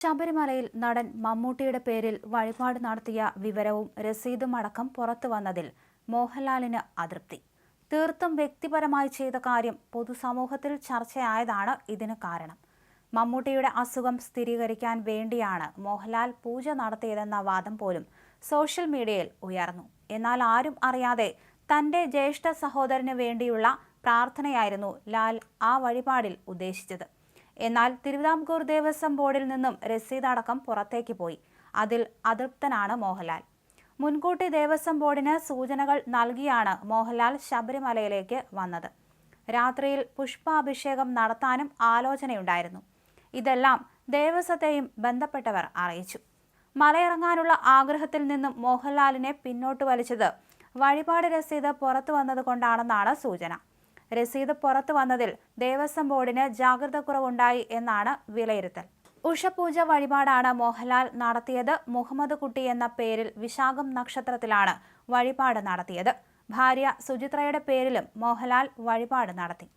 ശബരിമലയിൽ നടൻ മമ്മൂട്ടിയുടെ പേരിൽ വഴിപാട് നടത്തിയ വിവരവും രസീതും അടക്കം പുറത്തു വന്നതിൽ മോഹൻലാലിന് അതൃപ്തി. തീർത്തും വ്യക്തിപരമായി ചെയ്ത കാര്യം പൊതുസമൂഹത്തിൽ ചർച്ചയായതാണ് ഇതിന് കാരണം. മമ്മൂട്ടിയുടെ അസുഖം സ്ഥിരീകരിക്കാൻ വേണ്ടിയാണ് മോഹൻലാൽ പൂജ നടത്തിയതെന്ന വാദം പോലും സോഷ്യൽ മീഡിയയിൽ ഉയർന്നു. എന്നാൽ ആരും അറിയാതെ തന്റെ ജ്യേഷ്ഠ സഹോദരന് വേണ്ടിയുള്ള പ്രാർത്ഥനയായിരുന്നു ലാൽ ആ വഴിപാടിൽ ഉദ്ദേശിച്ചത്. എന്നാൽ തിരുവിതാംകൂർ ദേവസ്വം ബോർഡിൽ നിന്നും രസീത് അടക്കം പുറത്തേക്ക് പോയി. അതിൽ അതൃപ്തനാണ് മോഹൻലാൽ. മുൻകൂട്ടി ദേവസ്വം ബോർഡിന് സൂചനകൾ നൽകിയാണ് മോഹൻലാൽ ശബരിമലയിലേക്ക് വന്നത്. രാത്രിയിൽ പുഷ്പാഭിഷേകം നടത്താനും ആലോചനയുണ്ടായിരുന്നു. ഇതെല്ലാം ദേവസ്വത്തെയും ബന്ധപ്പെട്ടവർ അറിയിച്ചു. മലയിറങ്ങാനുള്ള ആഗ്രഹത്തിൽ നിന്നും മോഹൻലാലിനെ പിന്നോട്ട് വലിച്ചത് വഴിപാട് രസീത് പുറത്തു വന്നതുകൊണ്ടാണെന്നാണ് സൂചന. രസീത് പുറത്തു വന്നതിൽ ദേവസ്വം ബോർഡിന് ജാഗ്രത കുറവുണ്ടായി എന്നാണ് വിലയിരുത്തൽ. ഉഷപൂജ വഴിപാടാണ് മോഹൻലാൽ നടത്തിയത്. മുഹമ്മദ് കുട്ടി എന്ന പേരിൽ വിശാഖം നക്ഷത്രത്തിലാണ് വഴിപാട് നടത്തിയത്. ഭാര്യ സുചിത്രയുടെ പേരിലും മോഹൻലാൽ വഴിപാട് നടത്തി.